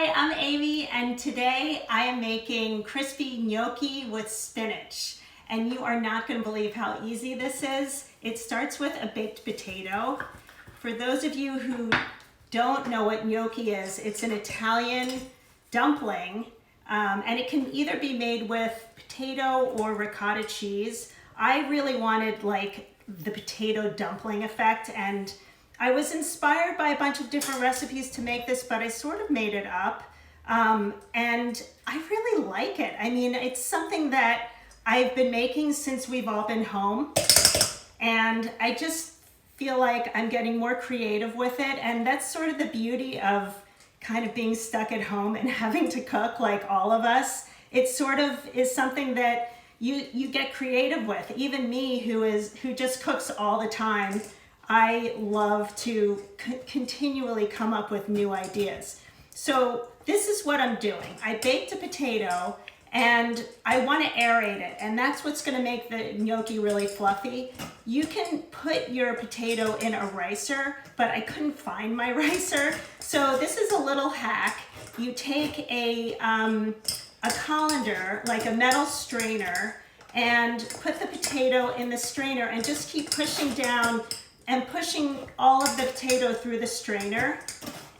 Hi, I'm Amy, and today I am making crispy gnocchi with spinach. And you are not going to believe how easy this is. It starts with a baked potato. For those of you who don't know what gnocchi is, it's an Italian dumpling, and it can either be made with potato or ricotta cheese. I really wanted like the potato dumpling effect, and I was inspired by a bunch of different recipes to make this, but I sort of made it up. And I really like it. I mean, it's something that I've been making since we've all been home. And I just feel like I'm getting more creative with it. And that's sort of the beauty of kind of being stuck at home and having to cook like all of us. It sort of is something that you get creative with. Even me, who just cooks all the time, I love to continually come up with new ideas. So this is what I'm doing. I baked a potato and I want to aerate it, and that's what's going to make the gnocchi really fluffy. You can put your potato in a ricer, but I couldn't find my ricer. So this is a little hack. You take a colander, like a metal strainer, and put the potato in the strainer and just keep pushing down and pushing all of the potato through the strainer.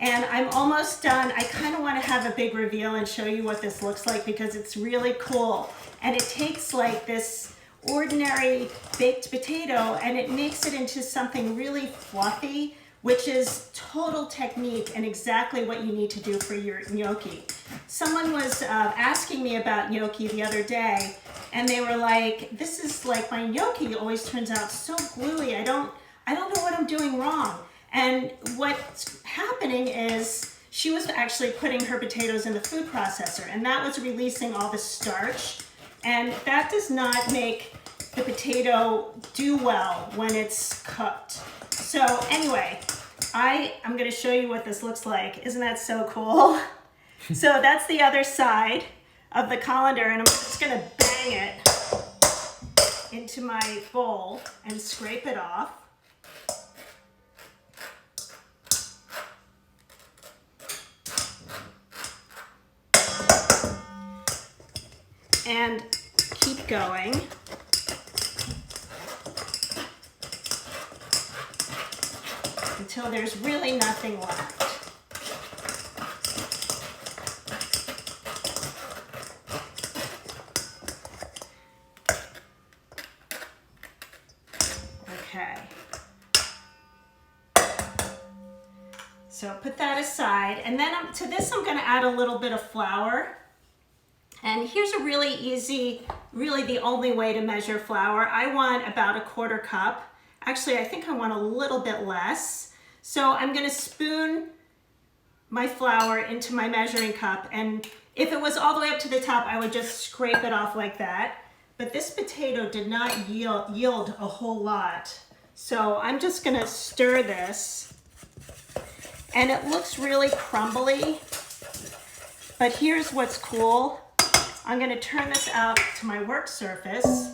And I'm almost done. I kind of want to have a big reveal and show you what this looks like because it's really cool. And it takes like this ordinary baked potato and it makes it into something really fluffy, which is total technique and exactly what you need to do for your gnocchi. Someone was asking me about gnocchi the other day, and they were like, this is like my gnocchi always turns out so gluey. I don't know what I'm doing wrong. And what's happening is she was actually putting her potatoes in the food processor, and that was releasing all the starch. And that does not make the potato do well when it's cooked. So anyway, I'm gonna show you what this looks like. Isn't that so cool? So that's the other side of the colander, and I'm just gonna bang it into my bowl and scrape it off. And keep going. Until there's really nothing left. Okay. So put that aside, and then to this I'm going to add a little bit of flour. And here's a really easy, really the only way to measure flour. I want about a quarter cup. Actually, I think I want a little bit less. So I'm gonna spoon my flour into my measuring cup. And if it was all the way up to the top, I would just scrape it off like that. But this potato did not yield a whole lot. So I'm just gonna stir this. And it looks really crumbly. But here's what's cool. I'm going to turn this out to my work surface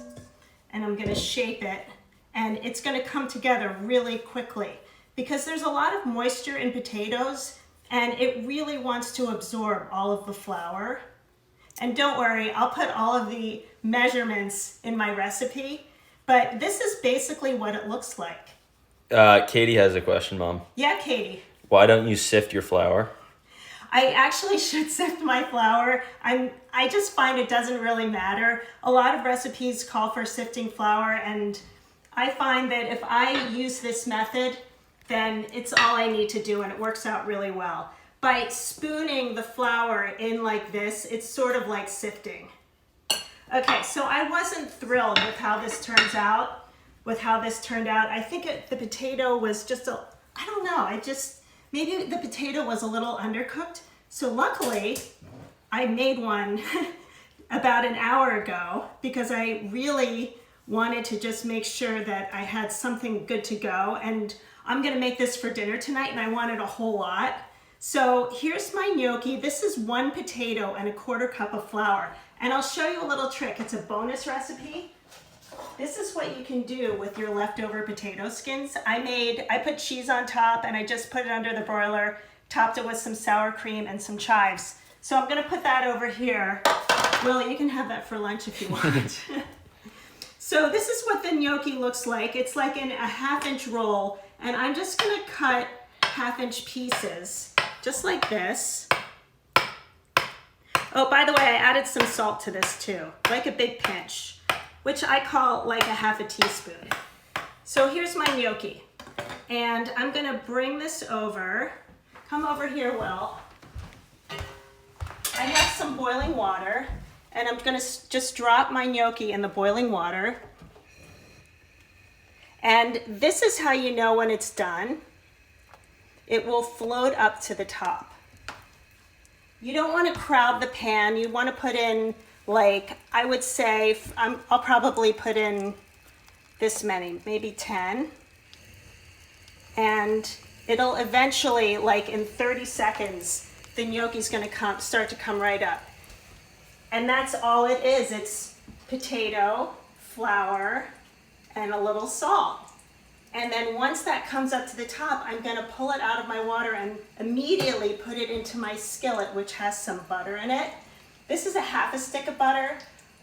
and I'm going to shape it, and it's going to come together really quickly because there's a lot of moisture in potatoes and it really wants to absorb all of the flour. And don't worry, I'll put all of the measurements in my recipe, but this is basically what it looks like. Katie has a question, Mom. Yeah, Katie. Why don't you sift your flour? I actually should sift my flour. I just find it doesn't really matter. A lot of recipes call for sifting flour, and I find that if I use this method, then it's all I need to do and it works out really well. By spooning the flour in like this, it's sort of like sifting. Okay, so I wasn't thrilled with how this turned out. I think the potato was just I don't know, maybe the potato was a little undercooked. So luckily, I made one about an hour ago because I really wanted to just make sure that I had something good to go. And I'm gonna make this for dinner tonight and I wanted a whole lot. So here's my gnocchi. This is 1 potato and a quarter cup of flour. And I'll show you a little trick. It's a bonus recipe. This is what you can do with your leftover potato skins. I put cheese on top and I just put it under the broiler, topped it with some sour cream and some chives. So I'm gonna put that over here. Willie, you can have that for lunch if you want. So this is what the gnocchi looks like. It's like in a 1/2-inch roll, and I'm just gonna cut 1/2-inch pieces, just like this. Oh, by the way, I added some salt to this too, like a big pinch, which I call like a 1/2 teaspoon. So here's my gnocchi, and I'm gonna bring this over. Come over here, Will. I have some boiling water. And I'm gonna just drop my gnocchi in the boiling water. And this is how you know when it's done. It will float up to the top. You don't wanna crowd the pan. You wanna put in, like, I would say, I'll probably put in this many, maybe 10. And it'll eventually, like in 30 seconds, the gnocchi's gonna start to come right up. And that's all it is. It's potato, flour, and a little salt. And then once that comes up to the top, I'm gonna pull it out of my water and immediately put it into my skillet, which has some butter in it. This is a 1/2 stick of butter.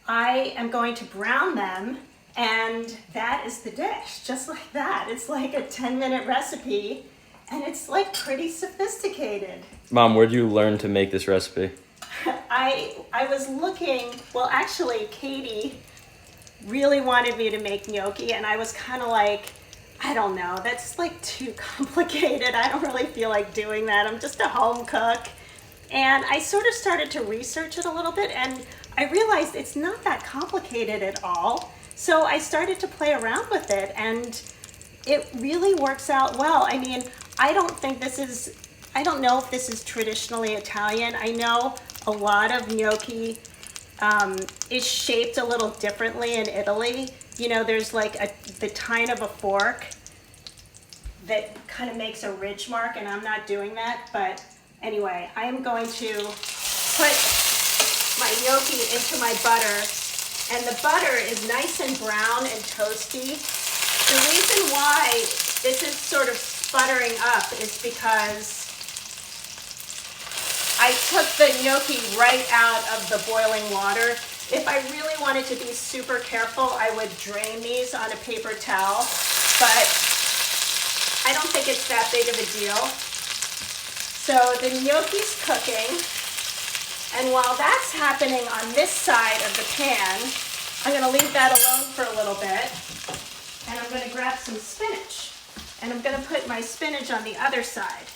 I am going to brown them, and that is the dish, just like that. It's like a 10-minute recipe, and it's like pretty sophisticated. Mom, where'd you learn to make this recipe? I was looking, well, actually, Katie really wanted me to make gnocchi, and I was kind of like, I don't know, that's like too complicated. I don't really feel like doing that. I'm just a home cook. And I sort of started to research it a little bit, and I realized it's not that complicated at all. So I started to play around with it, and it really works out well. I mean, I don't know if this is traditionally Italian. I know a lot of gnocchi is shaped a little differently in Italy. You know, there's like the tine of a fork that kind of makes a ridge mark, and I'm not doing that. But anyway, I am going to put my gnocchi into my butter, and the butter is nice and brown and toasty. The reason why this is sort of sputtering up is because I took the gnocchi right out of the boiling water. If I really wanted to be super careful, I would drain these on a paper towel, but I don't think it's that big of a deal. So the gnocchi's cooking, and while that's happening on this side of the pan, I'm gonna leave that alone for a little bit, and I'm gonna grab some spinach, and I'm gonna put my spinach on the other side.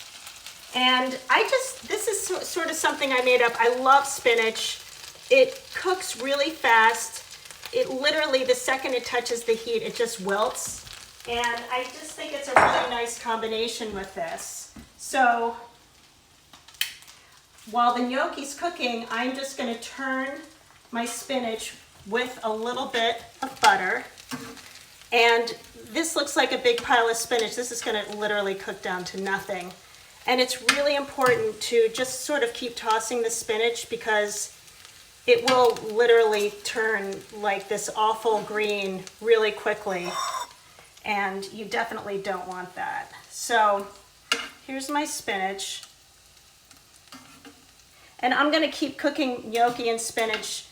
And this is sort of something I made up. I love spinach. It cooks really fast. It literally, the second it touches the heat, it just wilts. And I just think it's a really nice combination with this. So while the gnocchi's cooking, I'm just gonna turn my spinach with a little bit of butter. And this looks like a big pile of spinach. This is gonna literally cook down to nothing. And it's really important to just sort of keep tossing the spinach because it will literally turn like this awful green really quickly. And you definitely don't want that. So here's my spinach. And I'm gonna keep cooking gnocchi and spinach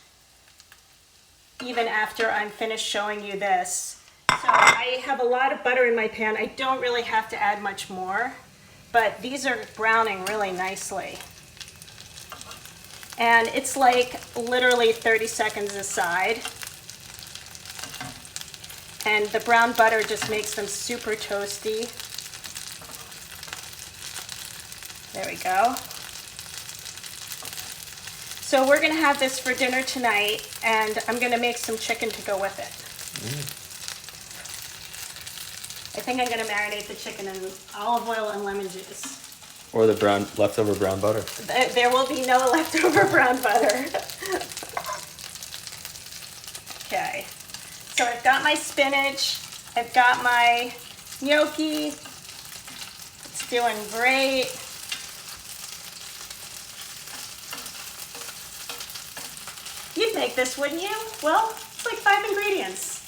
even after I'm finished showing you this. So I have a lot of butter in my pan. I don't really have to add much more, but these are browning really nicely. And it's like literally 30 seconds aside. And the brown butter just makes them super toasty. There we go. So we're gonna have this for dinner tonight, and I'm gonna make some chicken to go with it. I think I'm gonna marinate the chicken in olive oil and lemon juice. Or the leftover brown butter. There will be no leftover brown butter. Okay, so I've got my spinach, I've got my gnocchi. It's doing great. You'd make this, wouldn't you? Well, it's like 5 ingredients.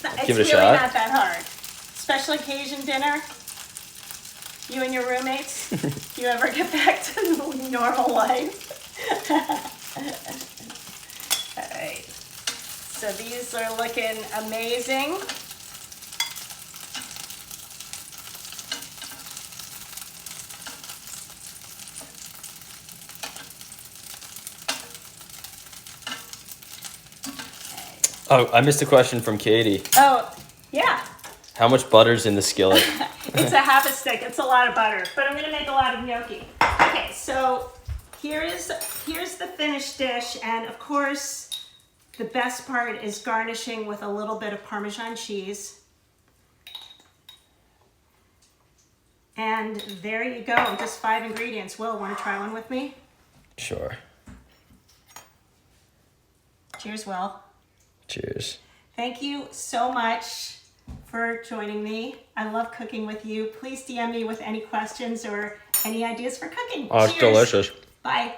It's Give it a really shot. not that hard. Special occasion dinner. You and your roommates? You ever get back to normal life? All right. So these are looking amazing. Oh, I missed a question from Katie. Oh, yeah. How much butter's in the skillet? It's a half a stick. It's a lot of butter, but I'm gonna make a lot of gnocchi. Okay, so here's the finished dish, and of course, the best part is garnishing with a little bit of Parmesan cheese. And there you go, just 5 ingredients. Will, want to try one with me? Sure. Cheers, Will. Cheers. Thank you so much for joining me. I love cooking with you. Please DM me with any questions or any ideas for cooking. Oh, it's Cheers. delicious. Bye.